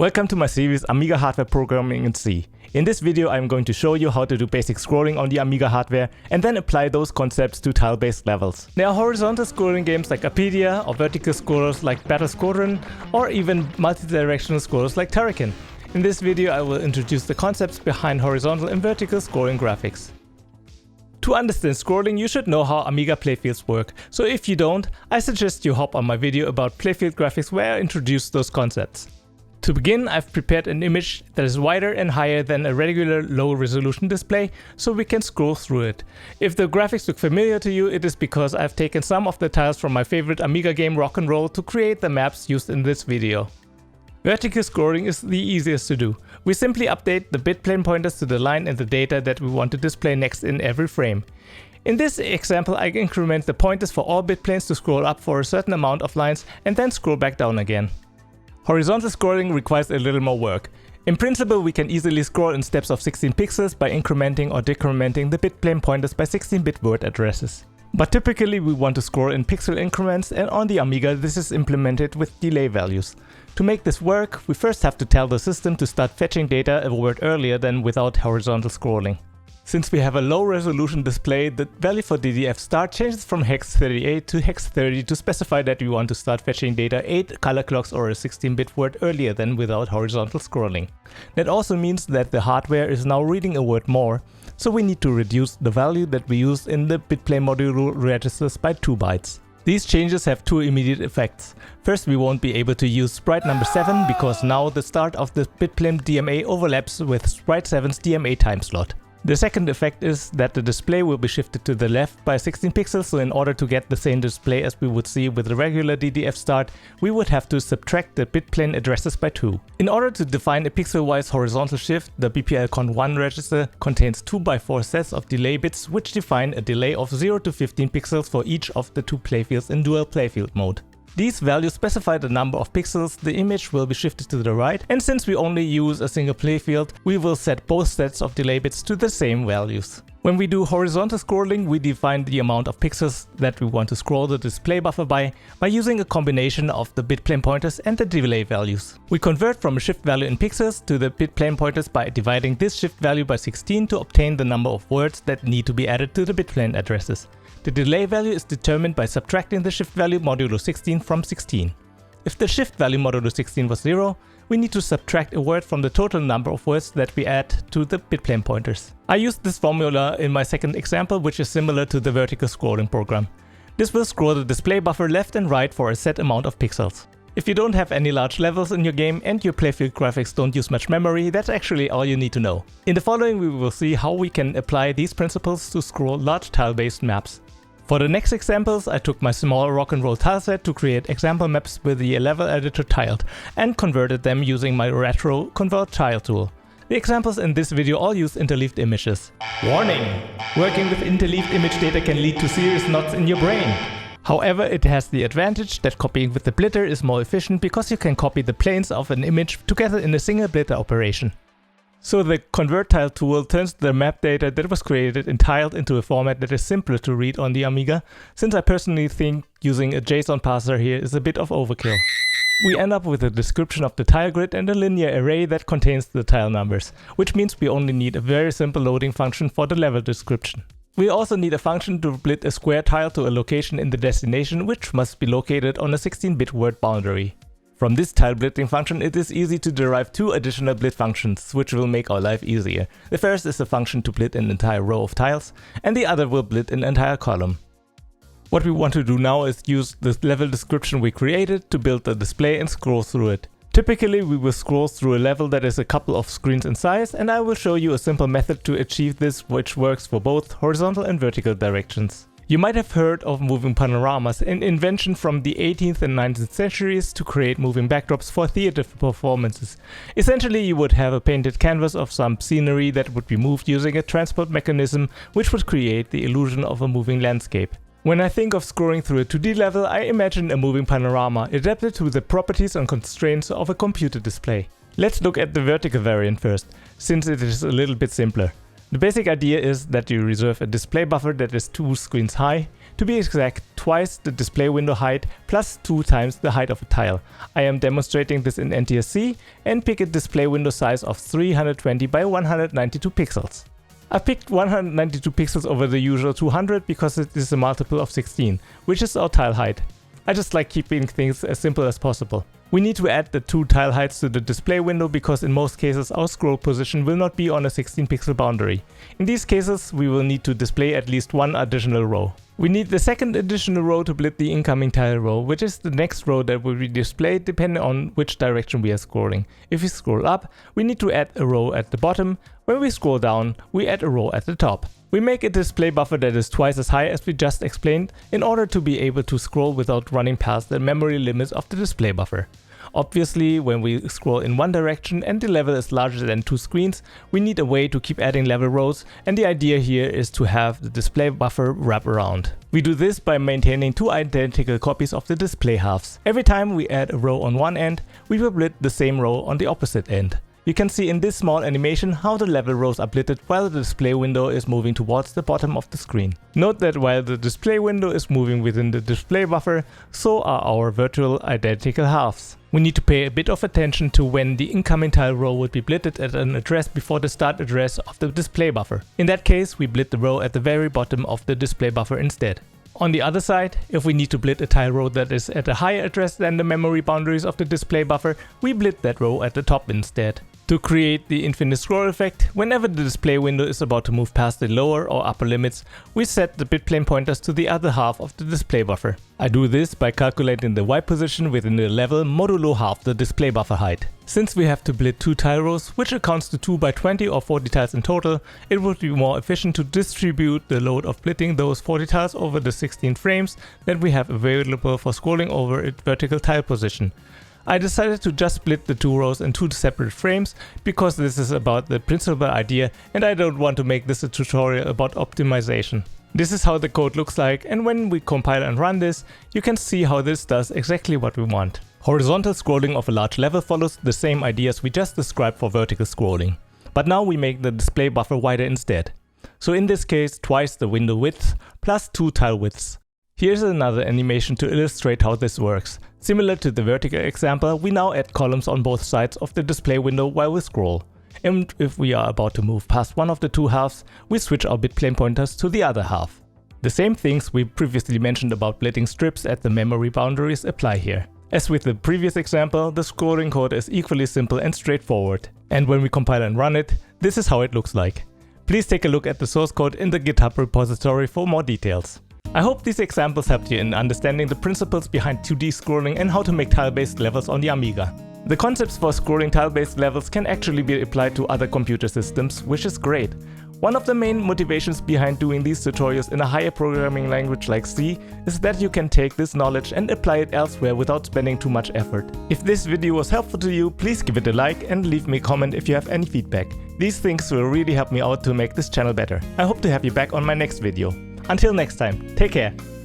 Welcome to my series Amiga Hardware Programming in C. In this video I'm going to show you how to do basic scrolling on the Amiga hardware and then apply those concepts to tile-based levels. There are horizontal scrolling games like Apedia, or vertical scrollers like Battle Squadron, or even multi-directional scrollers like Turrican. In this video I will introduce the concepts behind horizontal and vertical scrolling graphics. To understand scrolling, you should know how Amiga playfields work, so if you don't, I suggest you hop on my video about playfield graphics where I introduce those concepts. To begin, I've prepared an image that is wider and higher than a regular low-resolution display, so we can scroll through it. If the graphics look familiar to you, it is because I've taken some of the tiles from my favorite Amiga game Rock'n'Roll to create the maps used in this video. Vertical scrolling is the easiest to do. We simply update the bit plane pointers to the line and the data that we want to display next in every frame. In this example, I increment the pointers for all bit planes to scroll up for a certain amount of lines and then scroll back down again. Horizontal scrolling requires a little more work. In principle, we can easily scroll in steps of 16 pixels by incrementing or decrementing the bit plane pointers by 16-bit word addresses. But typically we want to scroll in pixel increments, and on the Amiga this is implemented with delay values. To make this work, we first have to tell the system to start fetching data a word earlier than without horizontal scrolling. Since we have a low resolution display, the value for DDF start changes from hex 38 to hex 30 to specify that we want to start fetching data 8 color clocks or a 16-bit word earlier than without horizontal scrolling. That also means that the hardware is now reading a word more, so we need to reduce the value that we used in the bitplane module registers by 2 bytes. These changes have two immediate effects. First, we won't be able to use sprite number 7 because now the start of the bitplane DMA overlaps with sprite 7's DMA time slot. The second effect is that the display will be shifted to the left by 16 pixels, so in order to get the same display as we would see with the regular DDF start, we would have to subtract the bitplane addresses by 2. In order to define a pixel-wise horizontal shift, the BPLCon1 register contains 2x4 sets of delay bits which define a delay of 0 to 15 pixels for each of the two playfields in dual playfield mode. These values specify the number of pixels the image will be shifted to the right, and since we only use a single playfield, we will set both sets of delay bits to the same values. When we do horizontal scrolling, we define the amount of pixels that we want to scroll the display buffer by using a combination of the bitplane pointers and the delay values. We convert from a shift value in pixels to the bitplane pointers by dividing this shift value by 16 to obtain the number of words that need to be added to the bitplane addresses. The delay value is determined by subtracting the shift value modulo 16 from 16. If the shift value modulo 16 was 0, we need to subtract a word from the total number of words that we add to the bitplane pointers. I used this formula in my second example, which is similar to the vertical scrolling program. This will scroll the display buffer left and right for a set amount of pixels. If you don't have any large levels in your game and your playfield graphics don't use much memory, that's actually all you need to know. In the following we will see how we can apply these principles to scroll large tile-based maps. For the next examples, I took my small Rock'n'Roll tileset to create example maps with the level editor tiled and converted them using my retro convert tile tool. The examples in this video all use interleaved images. Warning! Working with interleaved image data can lead to serious knots in your brain. However, it has the advantage that copying with the blitter is more efficient because you can copy the planes of an image together in a single blitter operation. So the convert tile tool turns the map data that was created in tiled into a format that is simpler to read on the Amiga, since I personally think using a JSON parser here is a bit of overkill. We end up with a description of the tile grid and a linear array that contains the tile numbers, which means we only need a very simple loading function for the level description. We also need a function to blit a square tile to a location in the destination, which must be located on a 16-bit word boundary. From this tile blitting function, it is easy to derive two additional blit functions, which will make our life easier. The first is a function to blit an entire row of tiles, and the other will blit an entire column. What we want to do now is use the level description we created to build the display and scroll through it. Typically, we will scroll through a level that is a couple of screens in size, and I will show you a simple method to achieve this, which works for both horizontal and vertical directions. You might have heard of moving panoramas, an invention from the 18th and 19th centuries to create moving backdrops for theater performances. Essentially, you would have a painted canvas of some scenery that would be moved using a transport mechanism, which would create the illusion of a moving landscape. When I think of scrolling through a 2D level, I imagine a moving panorama adapted to the properties and constraints of a computer display. Let's look at the vertical variant first, since it is a little bit simpler. The basic idea is that you reserve a display buffer that is 2 screens high. to be exact, twice the display window height plus 2 times the height of a tile. I am demonstrating this in NTSC and pick a display window size of 320 by 192 pixels. I picked 192 pixels over the usual 200 because it is a multiple of 16, which is our tile height. I just like keeping things as simple as possible. We need to add the 2 tile heights to the display window because in most cases our scroll position will not be on a 16 pixel boundary. In these cases we will need to display at least one additional row. We need the second additional row to split the incoming tile row, which is the next row that will be displayed depending on which direction we are scrolling. If we scroll up, we need to add a row at the bottom. When we scroll down, we add a row at the top. We make a display buffer that is twice as high as we just explained in order to be able to scroll without running past the memory limits of the display buffer. Obviously, when we scroll in one direction and the level is larger than 2 screens, we need a way to keep adding level rows, and the idea here is to have the display buffer wrap around. We do this by maintaining 2 identical copies of the display halves. Every time we add a row on one end, we will split the same row on the opposite end. You can see in this small animation how the level rows are splitted while the display window is moving towards the bottom of the screen. Note that while the display window is moving within the display buffer, so are our virtual identical halves. We need to pay a bit of attention to when the incoming tile row would be splitted at an address before the start address of the display buffer. In that case, we split the row at the very bottom of the display buffer instead. On the other side, if we need to split a tile row that is at a higher address than the memory boundaries of the display buffer, we split that row at the top instead. To create the infinite scroll effect, whenever the display window is about to move past the lower or upper limits, we set the bitplane pointers to the other half of the display buffer. I do this by calculating the Y position within the level modulo half the display buffer height. Since we have to split 2 tile rows, which accounts to 2 by 20 or 40 tiles in total, it would be more efficient to distribute the load of splitting those 40 tiles over the 16 frames that we have available for scrolling over its vertical tile position. I decided to just split the 2 rows in 2 separate frames because this is about the principal idea and I don't want to make this a tutorial about optimization. This is how the code looks like, and when we compile and run this, you can see how this does exactly what we want. Horizontal scrolling of a large level follows the same ideas we just described for vertical scrolling. But now we make the display buffer wider instead. So in this case, twice the window width plus 2 tile widths. Here's another animation to illustrate how this works. Similar to the vertical example, we now add columns on both sides of the display window while we scroll. And if we are about to move past one of the 2 halves, we switch our bitplane pointers to the other half. The same things we previously mentioned about splitting strips at the memory boundaries apply here. As with the previous example, the scrolling code is equally simple and straightforward. And when we compile and run it, this is how it looks like. Please take a look at the source code in the GitHub repository for more details. I hope these examples helped you in understanding the principles behind 2D scrolling and how to make tile-based levels on the Amiga. The concepts for scrolling tile-based levels can actually be applied to other computer systems, which is great. One of the main motivations behind doing these tutorials in a higher programming language like C is that you can take this knowledge and apply it elsewhere without spending too much effort. If this video was helpful to you, please give it a like and leave me a comment if you have any feedback. These things will really help me out to make this channel better. I hope to have you back on my next video. Until next time, take care!